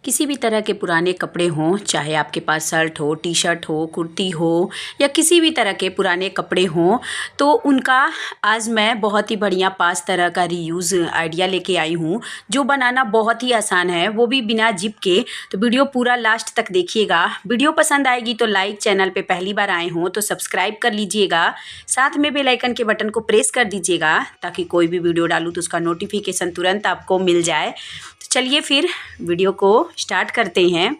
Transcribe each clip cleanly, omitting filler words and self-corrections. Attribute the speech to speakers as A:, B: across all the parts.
A: किसी भी तरह के पुराने कपड़े हों, चाहे आपके पास शर्ट हो, टी शर्ट हो, कुर्ती हो या किसी भी तरह के पुराने कपड़े हों, तो उनका आज मैं बहुत ही बढ़िया 5 तरह का रीयूज़ आइडिया लेके आई हूँ, जो बनाना बहुत ही आसान है, वो भी बिना जिप के। तो वीडियो पूरा लास्ट तक देखिएगा। वीडियो पसंद आएगी तो लाइक, चैनल पे पहली बार आए हों तो सब्सक्राइब कर लीजिएगा, साथ में बेल आइकन के बटन को प्रेस कर दीजिएगा ताकि कोई भी वीडियो डालूँ तो उसका नोटिफिकेशन तुरंत आपको मिल जाए। तो चलिए फिर वीडियो को स्टार्ट करते हैं।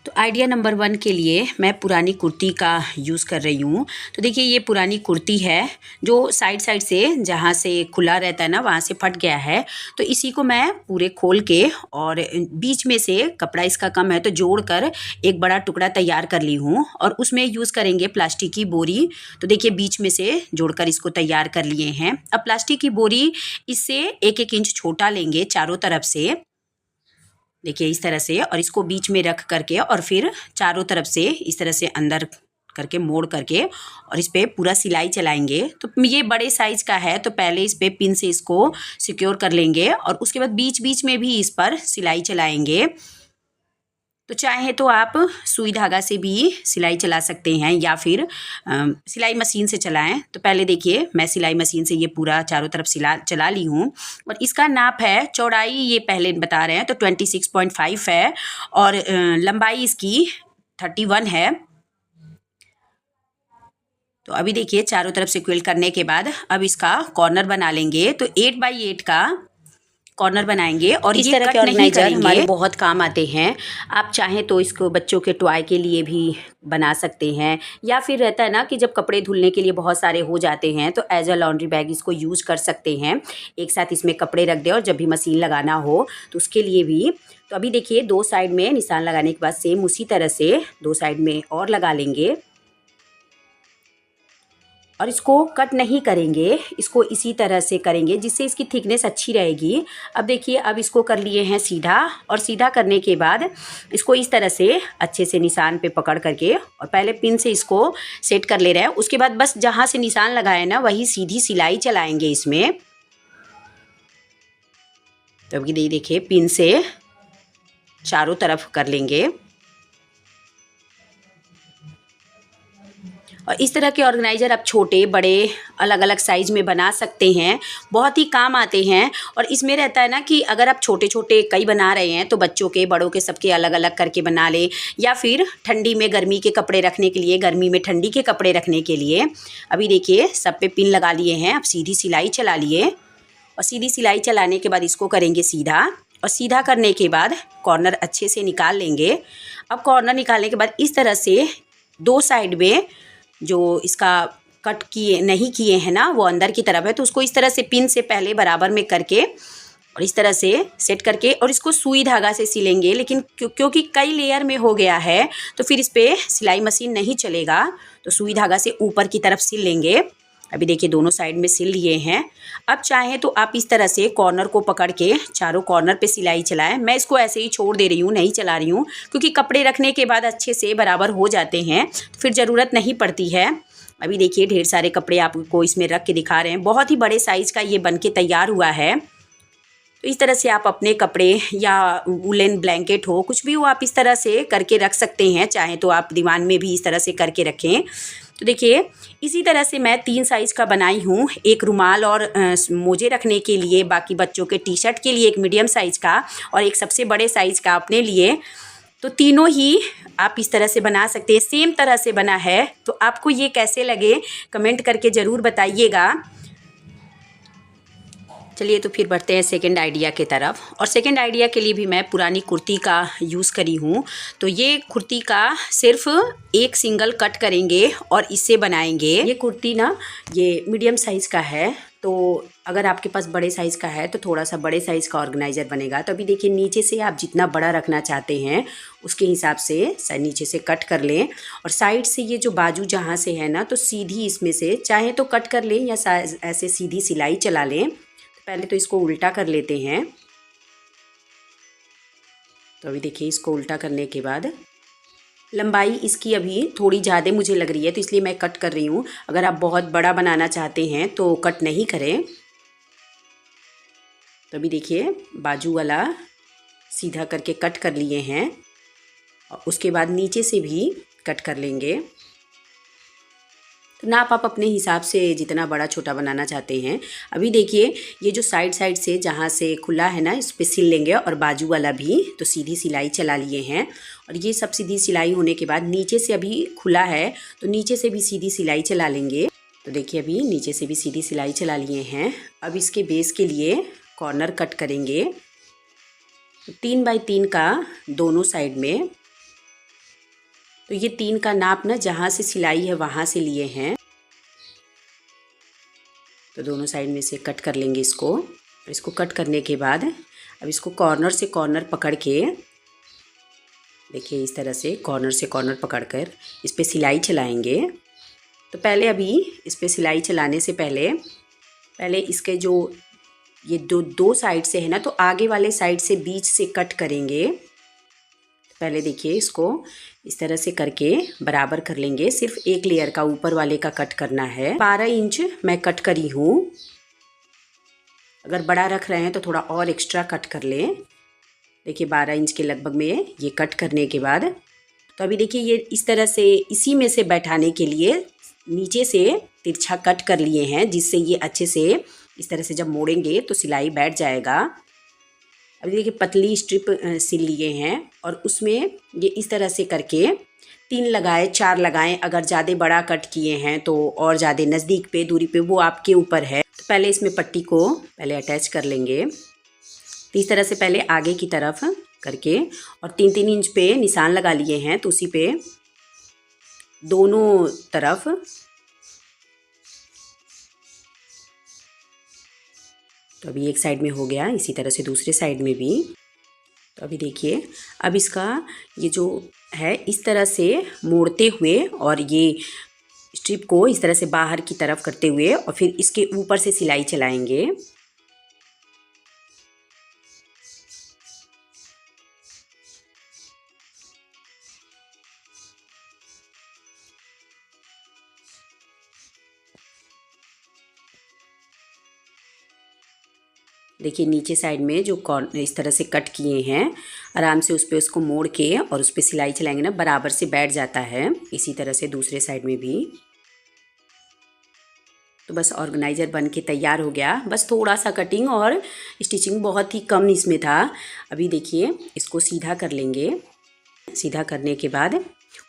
A: तो आइडिया नंबर 1 के लिए मैं पुरानी कुर्ती का यूज़ कर रही हूँ। तो देखिए ये पुरानी कुर्ती है जो साइड से जहाँ से खुला रहता है ना वहाँ से फट गया है। तो इसी को मैं पूरे खोल के और बीच में से कपड़ा इसका कम है तो जोड़कर एक बड़ा टुकड़ा तैयार कर ली हूँ और उसमें यूज़ करेंगे प्लास्टिक की बोरी। तो देखिए बीच में से जोड़कर इसको तैयार कर लिए हैं। अब प्लास्टिक की बोरी इससे 1-1 इंच छोटा लेंगे चारों तरफ से, देखिए इस तरह से, और इसको बीच में रख करके और फिर चारों तरफ से इस तरह से अंदर करके मोड़ करके और इस पर पूरा सिलाई चलाएंगे। तो ये बड़े साइज़ का है तो पहले इस पर पिन से इसको सिक्योर कर लेंगे और उसके बाद बीच बीच में भी इस पर सिलाई चलाएंगे। तो चाहे तो आप सुई धागा से भी सिलाई चला सकते हैं या फिर सिलाई मशीन से चलाएं। तो पहले देखिए मैं सिलाई मशीन से ये पूरा चारों तरफ चला ली हूँ और इसका नाप है, चौड़ाई ये पहले बता रहे हैं तो 26.5 है और लंबाई इसकी 31 है। तो अभी देखिए चारों तरफ से क्विल करने के बाद अब इसका कॉर्नर बना लेंगे। तो 8 बाई 8 का कॉर्नर बनाएंगे और इस तरह के ऑर्गेनाइजर हमारे बहुत काम आते हैं। आप चाहें तो इसको बच्चों के टॉय के लिए भी बना सकते हैं या फिर रहता है ना कि जब कपड़े धुलने के लिए बहुत सारे हो जाते हैं तो एज अ लॉन्ड्री बैग इसको यूज़ कर सकते हैं। एक साथ इसमें कपड़े रख दें और जब भी मशीन लगाना हो तो उसके लिए भी। तो अभी देखिए 2 साइड में निशान लगाने के बाद सेम उसी तरह से 2 साइड में और लगा लेंगे और इसको कट नहीं करेंगे, इसको इसी तरह से करेंगे जिससे इसकी थिकनेस अच्छी रहेगी। अब देखिए अब इसको कर लिए हैं सीधा और सीधा करने के बाद इसको इस तरह से अच्छे से निशान पे पकड़ करके और पहले पिन से इसको सेट कर ले रहे हैं। उसके बाद बस जहाँ से निशान लगाए ना वही सीधी सिलाई चलाएंगे इसमें। तो अब ये देखिए पिन से चारों तरफ कर लेंगे और इस तरह के ऑर्गेनाइज़र आप छोटे बड़े अलग अलग साइज़ में बना सकते हैं, बहुत ही काम आते हैं। और इसमें रहता है ना कि अगर आप छोटे छोटे कई बना रहे हैं तो बच्चों के बड़ों के सबके अलग अलग करके बना लें या फिर ठंडी में गर्मी के कपड़े रखने के लिए, गर्मी में ठंडी के कपड़े रखने के लिए। अभी देखिए सब पे पिन लगा लिए हैं, अब सीधी सिलाई चला लिए और सीधी सिलाई चलाने के बाद इसको करेंगे सीधा और सीधा करने के बाद कॉर्नर अच्छे से निकाल लेंगे। अब कॉर्नर निकालने के बाद इस तरह से 2 साइड में जो इसका कट नहीं किए हैं ना वो अंदर की तरफ है तो उसको इस तरह से पिन से पहले बराबर में करके और इस तरह से सेट करके और इसको सुई धागा से सिलेंगे। लेकिन क्योंकि कई लेयर में हो गया है तो फिर इस पर सिलाई मशीन नहीं चलेगा, तो सुई धागा से ऊपर की तरफ सिल लेंगे। अभी देखिए दोनों साइड में सिल लिए हैं। अब चाहें तो आप इस तरह से कॉर्नर को पकड़ के चारों कॉर्नर पे सिलाई चलाएं। मैं इसको ऐसे ही छोड़ दे रही हूँ, नहीं चला रही हूँ क्योंकि कपड़े रखने के बाद अच्छे से बराबर हो जाते हैं तो फिर ज़रूरत नहीं पड़ती है। अभी देखिए ढेर सारे कपड़े आपको इसमें रख के दिखा रहे हैं, बहुत ही बड़े साइज़ का ये बन के तैयार हुआ है। तो इस तरह से आप अपने कपड़े या वुलन ब्लैंकेट हो कुछ भी हो आप इस तरह से करके रख सकते हैं, चाहे तो आप दीवान में भी इस तरह से करके रखें। तो देखिए इसी तरह से मैं 3 साइज़ का बनाई हूँ, एक रुमाल और मोजे रखने के लिए, बाकी बच्चों के टी शर्ट के लिए एक मीडियम साइज़ का और एक सबसे बड़े साइज़ का अपने लिए। तो तीनों ही आप इस तरह से बना सकते हैं, सेम तरह से बना है। तो आपको ये कैसे लगे कमेंट करके ज़रूर बताइएगा। चलिए तो फिर बढ़ते हैं सेकंड आइडिया की तरफ। और सेकंड आइडिया के लिए भी मैं पुरानी कुर्ती का यूज़ करी हूँ। तो ये कुर्ती का सिर्फ एक सिंगल कट करेंगे और इससे बनाएंगे। ये कुर्ती ना ये मीडियम साइज़ का है, तो अगर आपके पास बड़े साइज़ का है तो थोड़ा सा बड़े साइज़ का ऑर्गेनाइज़र बनेगा। तो अभी देखिए नीचे से आप जितना बड़ा रखना चाहते हैं उसके हिसाब से नीचे से कट कर लें और साइड से ये जो बाजू जहाँ से है ना तो सीधी इसमें से चाहे तो कट कर लें या ऐसे सीधी सिलाई चला लें। पहले तो इसको उल्टा कर लेते हैं। तो अभी देखिए इसको उल्टा करने के बाद लंबाई इसकी अभी थोड़ी ज़्यादा मुझे लग रही है तो इसलिए मैं कट कर रही हूँ। अगर आप बहुत बड़ा बनाना चाहते हैं तो कट नहीं करें। तो अभी देखिए बाजू वाला सीधा करके कट कर लिए हैं और उसके बाद नीचे से भी कट कर लेंगे। तो नाप आप अपने हिसाब से जितना बड़ा छोटा बनाना चाहते हैं। अभी देखिए ये जो साइड साइड से जहाँ से खुला है ना, इस पर सिल लेंगे और बाजू वाला भी तो सीधी सिलाई चला लिए हैं। और ये सब सीधी सिलाई होने के बाद नीचे से अभी खुला है तो नीचे से भी सीधी सिलाई चला लेंगे। तो देखिए अभी नीचे से भी सीधी सिलाई चला लिए हैं। अब इसके बेस के लिए कॉर्नर कट करेंगे 3 बाई 3 का दोनों साइड में। तो ये 3 का नाप ना जहाँ से सिलाई है वहाँ से लिए हैं। तो दोनों साइड में से कट कर लेंगे इसको। और इसको कट करने के बाद अब इसको कॉर्नर से कॉर्नर पकड़ के, देखिए इस तरह से कॉर्नर से कॉर्नर पकड़कर इस पर सिलाई चलाएंगे। तो पहले अभी इस पर सिलाई चलाने से पहले इसके जो ये दो साइड से है ना, तो आगे वाले साइड से बीच से कट करेंगे। पहले देखिए इसको इस तरह से करके बराबर कर लेंगे। सिर्फ एक लेयर का ऊपर वाले का कट करना है। 12 इंच मैं कट करी हूँ। अगर बड़ा रख रहे हैं तो थोड़ा और एक्स्ट्रा कट कर लें। देखिए 12 इंच के लगभग में ये कट करने के बाद तो अभी देखिए ये इस तरह से इसी में से बैठाने के लिए नीचे से तिरछा कट कर लिए हैं, जिससे ये अच्छे से इस तरह से जब मोड़ेंगे तो सिलाई बैठ जाएगा। अभी देखिए पतली स्ट्रिप सिल लिए हैं और उसमें ये इस तरह से करके 3 लगाए 4 लगाएं। अगर ज़्यादा बड़ा कट किए हैं तो और ज़्यादा नज़दीक पे दूरी पे, वो आपके ऊपर है। तो पहले इसमें पट्टी को पहले अटैच कर लेंगे। तो इस तरह से पहले आगे की तरफ करके और 3-3 इंच पे निशान लगा लिए हैं। तो उसी पे दोनों तरफ तो अभी एक साइड में हो गया, इसी तरह से दूसरे साइड में भी। तो अभी देखिए अब इसका ये जो है इस तरह से मोड़ते हुए और ये स्ट्रिप को इस तरह से बाहर की तरफ करते हुए और फिर इसके ऊपर से सिलाई चलाएंगे। देखिए नीचे साइड में जो कॉर्नर इस तरह से कट किए हैं, आराम से उस पर उसको मोड़ के और उस पर सिलाई चलाएंगे ना, बराबर से बैठ जाता है। इसी तरह से दूसरे साइड में भी। तो बस ऑर्गेनाइज़र बन के तैयार हो गया। बस थोड़ा सा कटिंग और स्टिचिंग बहुत ही कम इसमें था। अभी देखिए इसको सीधा कर लेंगे। सीधा करने के बाद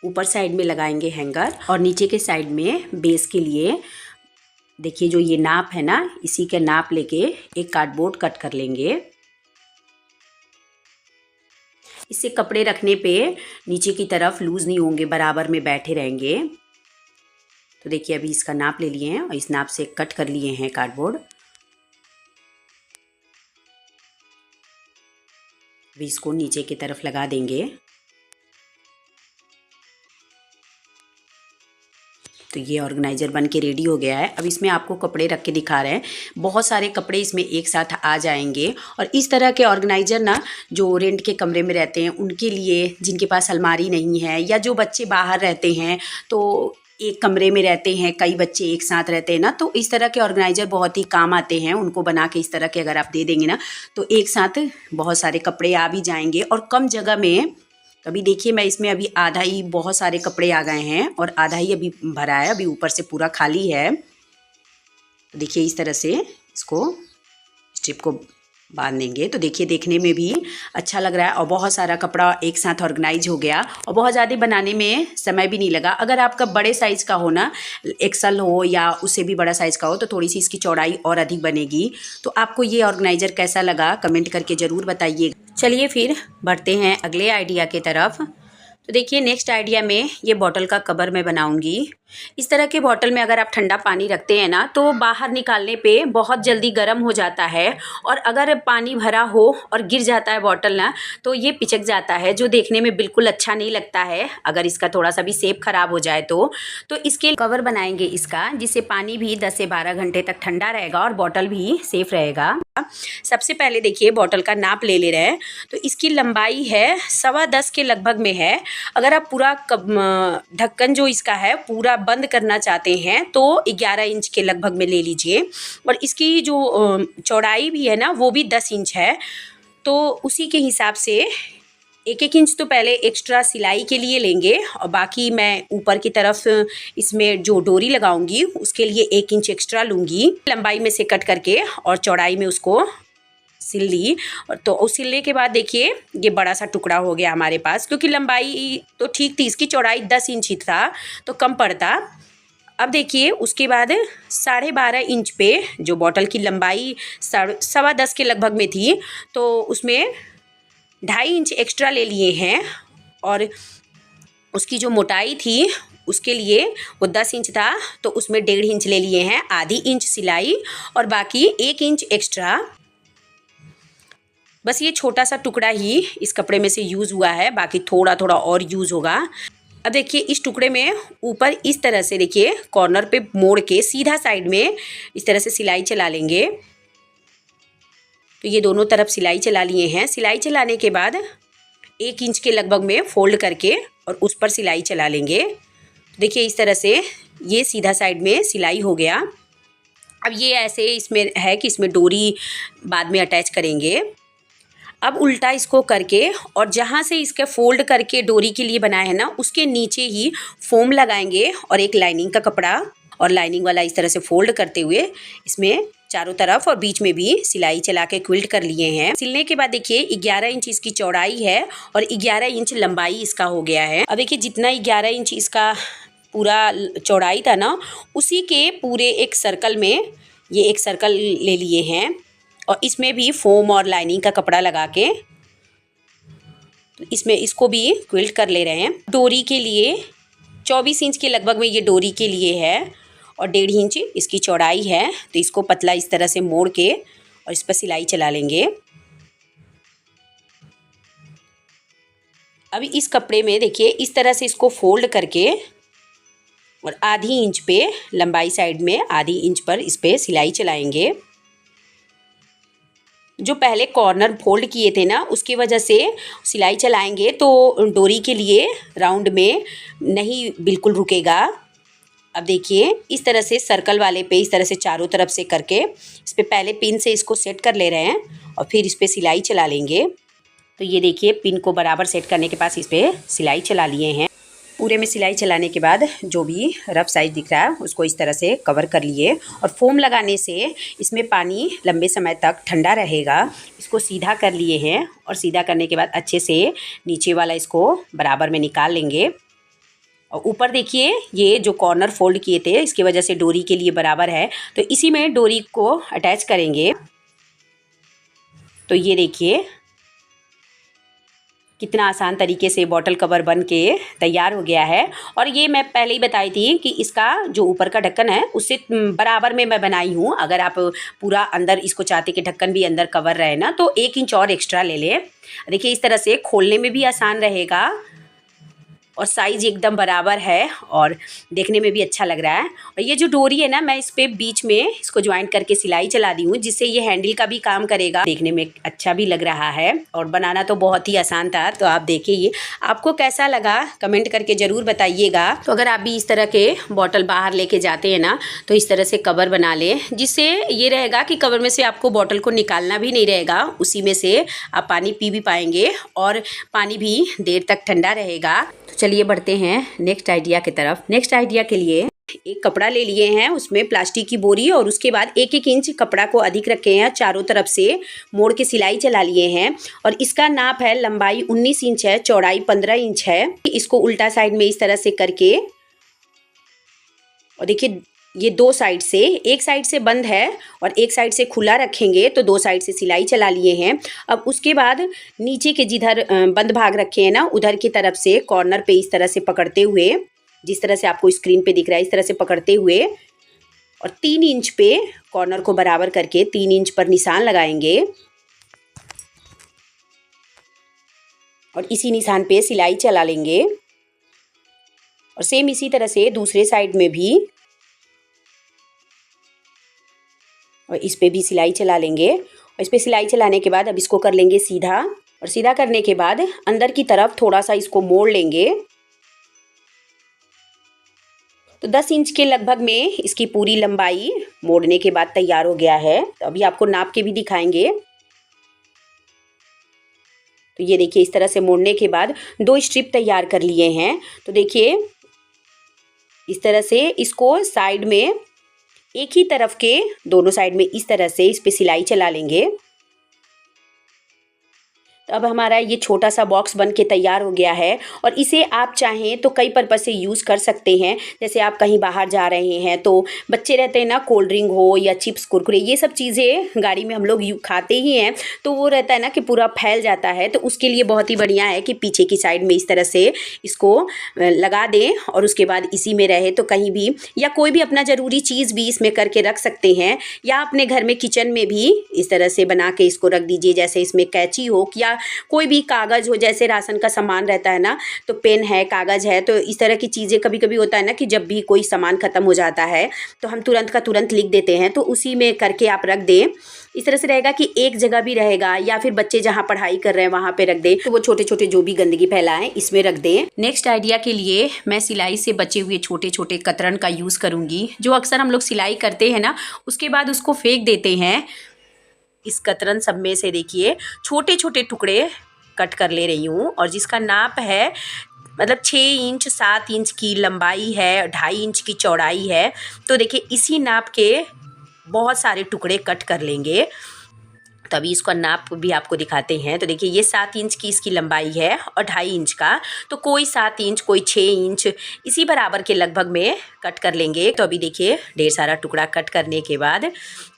A: ऊपर साइड में लगाएंगे हैंगर और नीचे के साइड में बेस के लिए देखिए जो ये नाप है ना, इसी के नाप लेके एक कार्डबोर्ड कट कर लेंगे। इससे कपड़े रखने पे नीचे की तरफ लूज़ नहीं होंगे, बराबर में बैठे रहेंगे। तो देखिए अभी इसका नाप ले लिए हैं और इस नाप से कट कर लिए हैं कार्डबोर्ड। अभी इसको नीचे की तरफ लगा देंगे। तो ये ऑर्गेनाइज़र बन के रेडी हो गया है। अब इसमें आपको कपड़े रख के दिखा रहे हैं। बहुत सारे कपड़े इसमें एक साथ आ जाएंगे। और इस तरह के ऑर्गेनाइज़र ना जो रेंट के कमरे में रहते हैं उनके लिए, जिनके पास अलमारी नहीं है या जो बच्चे बाहर रहते हैं तो एक कमरे में रहते हैं, कई बच्चे एक साथ रहते हैं ना, तो इस तरह के ऑर्गेनाइज़र बहुत ही काम आते हैं। उनको बना के इस तरह के अगर आप दे देंगे ना तो एक साथ बहुत सारे कपड़े आ भी जाएंगे और कम जगह में। अभी देखिए मैं इसमें अभी आधा ही, बहुत सारे कपड़े आ गए हैं और आधा ही अभी भरा है, अभी ऊपर से पूरा खाली है। तो देखिए इस तरह से इसको स्ट्रिप को बांध देंगे। तो देखिए देखने में भी अच्छा लग रहा है और बहुत सारा कपड़ा एक साथ ऑर्गेनाइज हो गया और बहुत ज़्यादा बनाने में समय भी नहीं लगा। अगर आपका बड़े साइज़ का हो ना, एक्सल हो या उससे भी बड़ा साइज़ का हो, तो थोड़ी सी इसकी चौड़ाई और अधिक बनेगी। तो आपको ये ऑर्गेनाइज़र कैसा लगा कमेंट करके ज़रूर बताइए। चलिए फिर बढ़ते हैं अगले आइडिया की तरफ। तो देखिए नेक्स्ट आइडिया में ये बॉटल का कवर मैं बनाऊंगी। इस तरह के बॉटल में अगर आप ठंडा पानी रखते हैं ना तो बाहर निकालने पे बहुत जल्दी गर्म हो जाता है और अगर पानी भरा हो और गिर जाता है बॉटल ना तो ये पिचक जाता है, जो देखने में बिल्कुल अच्छा नहीं लगता है। अगर इसका थोड़ा सा भी शेप ख़राब हो जाए तो इसके कवर बनाएंगे इसका, जिससे पानी भी 10 से 12 घंटे तक ठंडा रहेगा और बॉटल भी सेफ रहेगा। सबसे पहले देखिए बॉटल का नाप ले ले रहे हैं। तो इसकी लंबाई है 10.25 के लगभग में है। अगर आप पूरा ढक्कन जो इसका है पूरा बंद करना चाहते हैं तो 11 इंच के लगभग में ले लीजिए और इसकी जो चौड़ाई भी है ना वो भी 10 इंच है। तो उसी के हिसाब से 1-1 इंच तो पहले एक्स्ट्रा सिलाई के लिए लेंगे और बाकी मैं ऊपर की तरफ इसमें जो डोरी लगाऊंगी उसके लिए 1 इंच एक्स्ट्रा लूँगी। लंबाई में से कट करके और चौड़ाई में उसको सिल ली। और तो उस सिलने के बाद देखिए ये बड़ा सा टुकड़ा हो गया हमारे पास, क्योंकि लंबाई तो ठीक थी, इसकी चौड़ाई 10 इंच ही था तो कम पड़ता। अब देखिए उसके बाद 12.5 इंच पे जो बॉटल की लंबाई 10.25 के लगभग में थी, तो उसमें 2.5 इंच एक्स्ट्रा ले लिए हैं। और उसकी जो मोटाई थी उसके लिए वो 10 इंच था तो उसमें 1.5 इंच ले लिए हैं, आधी इंच सिलाई और बाकी 1 इंच एक्स्ट्रा। बस ये छोटा सा टुकड़ा ही इस कपड़े में से यूज़ हुआ है, बाकी थोड़ा थोड़ा और यूज़ होगा। अब देखिए इस टुकड़े में ऊपर इस तरह से देखिए कॉर्नर पे मोड़ के सीधा साइड में इस तरह से सिलाई चला लेंगे। तो ये दोनों तरफ सिलाई चला लिए हैं। सिलाई चलाने के बाद 1 इंच के लगभग में फोल्ड करके और उस पर सिलाई चला लेंगे। देखिए इस तरह से ये सीधा साइड में सिलाई हो गया। अब ये ऐसे इसमें है कि इसमें डोरी बाद में अटैच करेंगे। अब उल्टा इसको करके और जहाँ से इसके फोल्ड करके डोरी के लिए बनाया है ना, उसके नीचे ही फोम लगाएंगे और एक लाइनिंग का कपड़ा और लाइनिंग वाला इस तरह से फोल्ड करते हुए इसमें चारों तरफ और बीच में भी सिलाई चला के क्विल्ट कर लिए हैं। सिलने के बाद देखिए 11 इंच इसकी चौड़ाई है और 11 इंच लंबाई इसका हो गया है। अब देखिए जितना 11 इंच इसका पूरा चौड़ाई था ना, उसी के पूरे एक सर्कल में ये एक सर्कल ले लिए हैं और इसमें भी फोम और लाइनिंग का कपड़ा लगा के इसमें इसको भी क्विल्ट कर ले रहे हैं। डोरी के लिए 24 इंच के लगभग में ये डोरी के लिए है और 1.5 इंच इसकी चौड़ाई है। तो इसको पतला इस तरह से मोड़ के और इस पर सिलाई चला लेंगे। अभी इस कपड़े में देखिए इस तरह से इसको फोल्ड करके और आधी इंच पे लंबाई साइड में आधी इंच पर इस पर सिलाई चलाएंगे। जो पहले कॉर्नर फोल्ड किए थे ना, उसकी वजह से सिलाई चलाएंगे तो डोरी के लिए राउंड में नहीं बिल्कुल रुकेगा। अब देखिए इस तरह से सर्कल वाले पे इस तरह से चारों तरफ से करके इस पे पहले पिन से इसको सेट कर ले रहे हैं और फिर इस पे सिलाई चला लेंगे। तो ये देखिए पिन को बराबर सेट करने के पास इस पे सिलाई चला लिए हैं। पूरे में सिलाई चलाने के बाद जो भी रफ साइज दिख रहा है उसको इस तरह से कवर कर लिए और फोम लगाने से इसमें पानी लंबे समय तक ठंडा रहेगा। इसको सीधा कर लिए हैं और सीधा करने के बाद अच्छे से नीचे वाला इसको बराबर में निकाल लेंगे। और ऊपर देखिए ये जो कॉर्नर फोल्ड किए थे इसकी वजह से डोरी के लिए बराबर है, तो इसी में डोरी को अटैच करेंगे। तो ये देखिए कितना आसान तरीके से बॉटल कवर बन के तैयार हो गया है। और ये मैं पहले ही बताई थी कि इसका जो ऊपर का ढक्कन है उससे बराबर में मैं बनाई हूँ। अगर आप पूरा अंदर इसको चाहते कि ढक्कन भी अंदर कवर रहे ना, तो 1 इंच और एक्स्ट्रा ले लें। देखिए इस तरह से खोलने में भी आसान रहेगा और साइज़ एकदम बराबर है और देखने में भी अच्छा लग रहा है। और ये जो डोरी है ना, मैं इस पे बीच में इसको ज्वाइंट करके सिलाई चला दी हूँ, जिससे ये हैंडल का भी काम करेगा। देखने में अच्छा भी लग रहा है और बनाना तो बहुत ही आसान था। तो आप देखिए ये आपको कैसा लगा कमेंट करके ज़रूर बताइएगा। तो अगर आप भी इस तरह के बॉटल बाहर लेके जाते हैं ना, तो इस तरह से कवर बना लें, जिससे ये रहेगा कि कवर में से आपको बॉटल को निकालना भी नहीं रहेगा। उसी में से आप पानी पी भी पाएंगे और पानी भी देर तक ठंडा रहेगा। तो चलिए बढ़ते हैं नेक्स्ट आइडिया की तरफ। नेक्स्ट आइडिया के लिए एक कपड़ा ले लिए हैं, उसमें प्लास्टिक की बोरी और उसके बाद 1-1 इंच कपड़ा को अधिक रखे हैं, चारों तरफ से मोड़ के सिलाई चला लिए हैं। और इसका नाप है, लंबाई 19 इंच है, चौड़ाई 15 इंच है। इसको उल्टा साइड में इस तरह से करके और देखिए ये 2 साइड से, एक साइड से बंद है और एक साइड से खुला रखेंगे, तो 2 साइड से सिलाई चला लिए हैं। अब उसके बाद नीचे के जिधर बंद भाग रखे हैं ना, उधर की तरफ से कॉर्नर पे इस तरह से पकड़ते हुए, जिस तरह से आपको स्क्रीन पे दिख रहा है, इस तरह से पकड़ते हुए और 3 इंच पे कॉर्नर को बराबर करके 3 इंच पर निशान लगाएंगे और इसी निशान पे सिलाई चला लेंगे। और सेम इसी तरह से दूसरे साइड में भी और इस पे भी सिलाई चला लेंगे। और इस पे सिलाई चलाने के बाद अब इसको कर लेंगे सीधा, और सीधा करने के बाद अंदर की तरफ थोड़ा सा इसको मोड़ लेंगे। तो 10 इंच के लगभग में इसकी पूरी लंबाई मोड़ने के बाद तैयार हो गया है। तो अभी आपको नाप के भी दिखाएंगे। तो ये देखिए इस तरह से मोड़ने के बाद 2 स्ट्रिप तैयार कर लिए हैं। तो देखिए इस तरह से इसको साइड में एक ही तरफ के दोनों साइड में इस तरह से इस पे सिलाई चला लेंगे। तो अब हमारा ये छोटा सा बॉक्स बन के तैयार हो गया है और इसे आप चाहें तो कई पर्पज़ से यूज़ कर सकते हैं। जैसे आप कहीं बाहर जा रहे हैं तो बच्चे रहते हैं ना, कोल्ड ड्रिंक हो या चिप्स कुरकुरे ये सब चीज़ें गाड़ी में हम लोग खाते ही हैं, तो वो रहता है ना कि पूरा फैल जाता है। तो उसके लिए बहुत ही बढ़िया है कि पीछे की साइड में इस तरह से इसको लगा दें और उसके बाद इसी में रहे तो कहीं भी या कोई भी अपना ज़रूरी चीज़ भी इसमें करके रख सकते हैं, या अपने घर में किचन में भी इस तरह से बना के इसको रख दीजिए। जैसे इसमें कैंची हो या कोई भी कागज़ हो, जैसे राशन का सामान रहता है ना, तो पेन है, कागज़ है, तो इस तरह की चीज़ें कभी कभी होता है ना कि जब भी कोई सामान ख़त्म हो जाता है तो हम तुरंत का तुरंत लिख देते हैं, तो उसी में करके आप रख दें। इस तरह से रहेगा कि एक जगह भी रहेगा, या फिर बच्चे जहाँ पढ़ाई कर रहे हैं वहाँ पे रख दें, तो वो छोटे छोटे जो भी गंदगी फैलाएं इसमें रख दें। नेक्स्ट आइडिया के लिए मैं सिलाई से बचे हुए छोटे छोटे कतरन का यूज़ करूँगी। जो अक्सर हम लोग सिलाई करते हैं ना, उसके बाद उसको फेंक देते हैं। इस कतरन सब में से देखिए छोटे छोटे टुकड़े कट कर ले रही हूँ, और जिसका नाप है मतलब 6 इंच 7 इंच की लंबाई है, 2.5 इंच की चौड़ाई है। तो देखिए इसी नाप के बहुत सारे टुकड़े कट कर लेंगे। तभी इसका नाप भी आपको दिखाते हैं। तो देखिए ये 7 इंच की इसकी लंबाई है और 2.5 इंच का, तो कोई 7 इंच कोई 6 इंच इसी बराबर के लगभग में कट कर लेंगे। तो अभी देखिए ढेर सारा टुकड़ा कट करने के बाद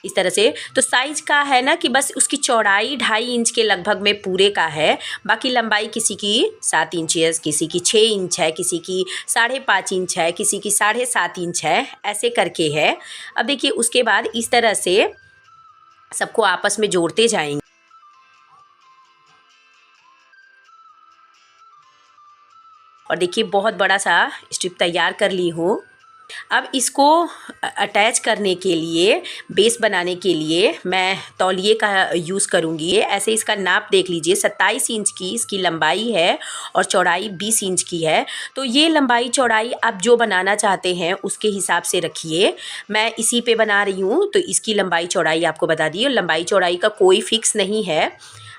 A: इस तरह से, तो साइज़ का है ना कि बस उसकी चौड़ाई 2.5 इंच के लगभग में पूरे का है। बाकी लंबाई किसी की 7 इंच है, किसी की 6 इंच है, किसी की 5.5 इंच है, किसी की 7.5 इंच है, ऐसे करके है। अब देखिए उसके बाद इस तरह से सबको आपस में जोड़ते जाएंगे। और देखिए बहुत बड़ा सा स्ट्रिप तैयार कर ली हूँ। अब इसको अटैच करने के लिए, बेस बनाने के लिए मैं तौलिए का यूज़ करूँगी। ऐसे इसका नाप देख लीजिए, 27 इंच की इसकी लंबाई है और चौड़ाई 20 इंच की है। तो ये लंबाई चौड़ाई आप जो बनाना चाहते हैं उसके हिसाब से रखिए। मैं इसी पे बना रही हूँ तो इसकी लंबाई चौड़ाई आपको बता दी। लंबाई चौड़ाई का कोई फिक्स नहीं है।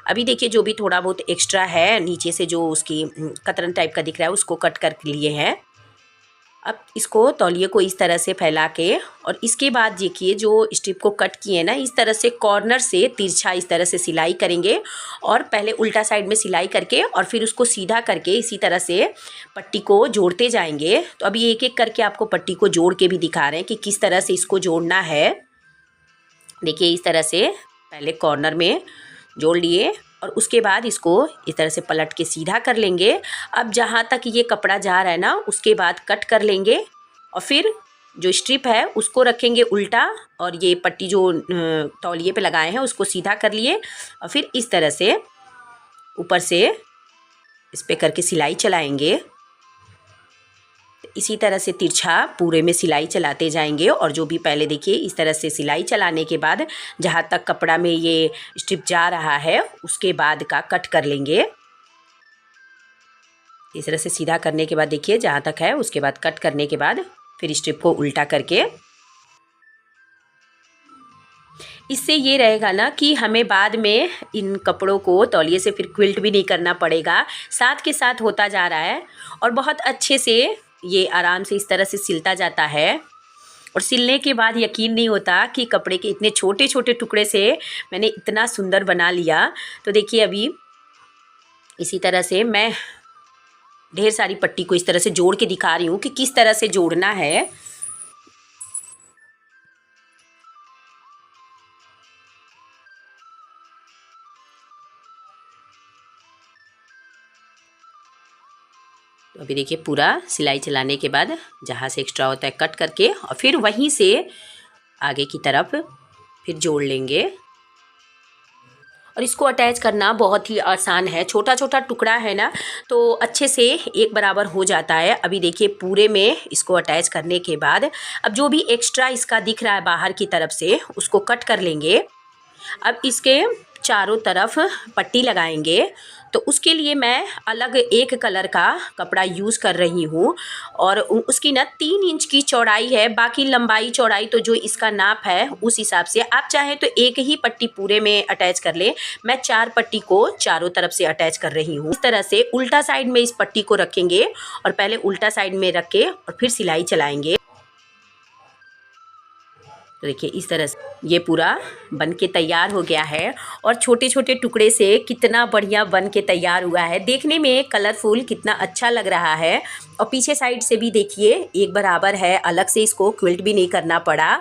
A: अभी देखिए जो भी थोड़ा बहुत एक्स्ट्रा है नीचे से जो उसकी कतरन टाइप का दिख रहा है उसको कट कर लिए हैं। अब इसको तौलिए को इस तरह से फैला के, और इसके बाद देखिए जो स्ट्रिप को कट किए ना, इस तरह से कॉर्नर से तिरछा इस तरह से सिलाई करेंगे, और पहले उल्टा साइड में सिलाई करके और फिर उसको सीधा करके इसी तरह से पट्टी को जोड़ते जाएंगे। तो अभी एक एक करके आपको पट्टी को जोड़ के भी दिखा रहे हैं कि किस तरह से इसको जोड़ना है। देखिए इस तरह से पहले कॉर्नर में जोड़ लिए और उसके बाद इसको इस तरह से पलट के सीधा कर लेंगे। अब जहाँ तक ये कपड़ा जा रहा है ना उसके बाद कट कर लेंगे, और फिर जो स्ट्रिप है उसको रखेंगे उल्टा, और ये पट्टी जो तौलिए पे लगाए हैं उसको सीधा कर लिए, और फिर इस तरह से ऊपर से इस पे करके सिलाई चलाएंगे। इसी तरह से तिरछा पूरे में सिलाई चलाते जाएंगे, और जो भी पहले देखिए इस तरह से सिलाई चलाने के बाद जहाँ तक कपड़ा में ये स्ट्रिप जा रहा है उसके बाद का कट कर लेंगे। इस तरह से सीधा करने के बाद देखिए जहाँ तक है उसके बाद कट करने के बाद फिर स्ट्रिप को उल्टा करके, इससे ये रहेगा ना कि हमें बाद में इन कपड़ों को तौलिए से फिर क्विल्ट भी नहीं करना पड़ेगा, साथ के साथ होता जा रहा है और बहुत अच्छे से ये आराम से इस तरह से सिलता जाता है। और सिलने के बाद यकीन नहीं होता कि कपड़े के इतने छोटे छोटे टुकड़े से मैंने इतना सुंदर बना लिया। तो देखिए अभी इसी तरह से मैं ढेर सारी पट्टी को इस तरह से जोड़ के दिखा रही हूँ कि किस तरह से जोड़ना है। तो अभी देखिए पूरा सिलाई चलाने के बाद जहाँ से एक्स्ट्रा होता है कट करके और फिर वहीं से आगे की तरफ फिर जोड़ लेंगे। और इसको अटैच करना बहुत ही आसान है, छोटा छोटा टुकड़ा है ना तो अच्छे से एक बराबर हो जाता है। अभी देखिए पूरे में इसको अटैच करने के बाद अब जो भी एक्स्ट्रा इसका दिख रहा है बाहर की तरफ से उसको कट कर लेंगे। अब इसके चारों तरफ पट्टी लगाएंगे। तो उसके लिए मैं अलग एक कलर का कपड़ा यूज़ कर रही हूँ और उसकी ना 3 इंच की चौड़ाई है, बाकी लंबाई चौड़ाई तो जो इसका नाप है उस हिसाब से आप चाहें तो एक ही पट्टी पूरे में अटैच कर ले। मैं 4 पट्टी को चारों तरफ से अटैच कर रही हूँ। इस तरह से उल्टा साइड में इस पट्टी को रखेंगे और पहले उल्टा साइड में रख के और फिर सिलाई चलाएंगे। तो देखिए इस तरह से ये पूरा बन के तैयार हो गया है और छोटे छोटे टुकड़े से कितना बढ़िया बन के तैयार हुआ है। देखने में कलरफुल कितना अच्छा लग रहा है और पीछे साइड से भी देखिए एक बराबर है, अलग से इसको क्विल्ट भी नहीं करना पड़ा।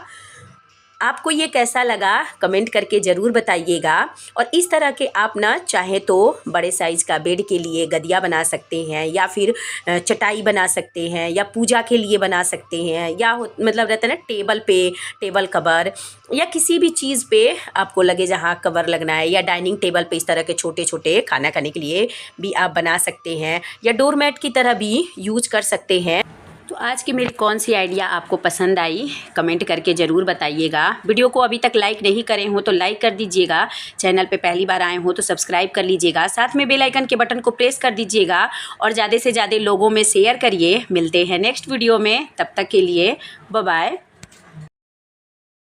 A: आपको ये कैसा लगा कमेंट करके ज़रूर बताइएगा। और इस तरह के आप ना चाहे तो बड़े साइज़ का बेड के लिए गदिया बना सकते हैं या फिर चटाई बना सकते हैं या पूजा के लिए बना सकते हैं या मतलब रहता है ना टेबल पे टेबल कवर या किसी भी चीज़ पे आपको लगे जहाँ कवर लगना है, या डाइनिंग टेबल पे इस तरह के छोटे छोटे खाना खाने के लिए भी आप बना सकते हैं या डोरमेट की तरह भी यूज कर सकते हैं। तो आज की मेरी कौन सी आइडिया आपको पसंद आई कमेंट करके ज़रूर बताइएगा। वीडियो को अभी तक लाइक नहीं करे हो तो लाइक कर दीजिएगा, चैनल पे पहली बार आए हो तो सब्सक्राइब कर लीजिएगा, साथ में बेल आइकन के बटन को प्रेस कर दीजिएगा और ज़्यादा से ज़्यादा लोगों में शेयर करिए। मिलते हैं नेक्स्ट वीडियो में, तब तक के लिए बाय बाय।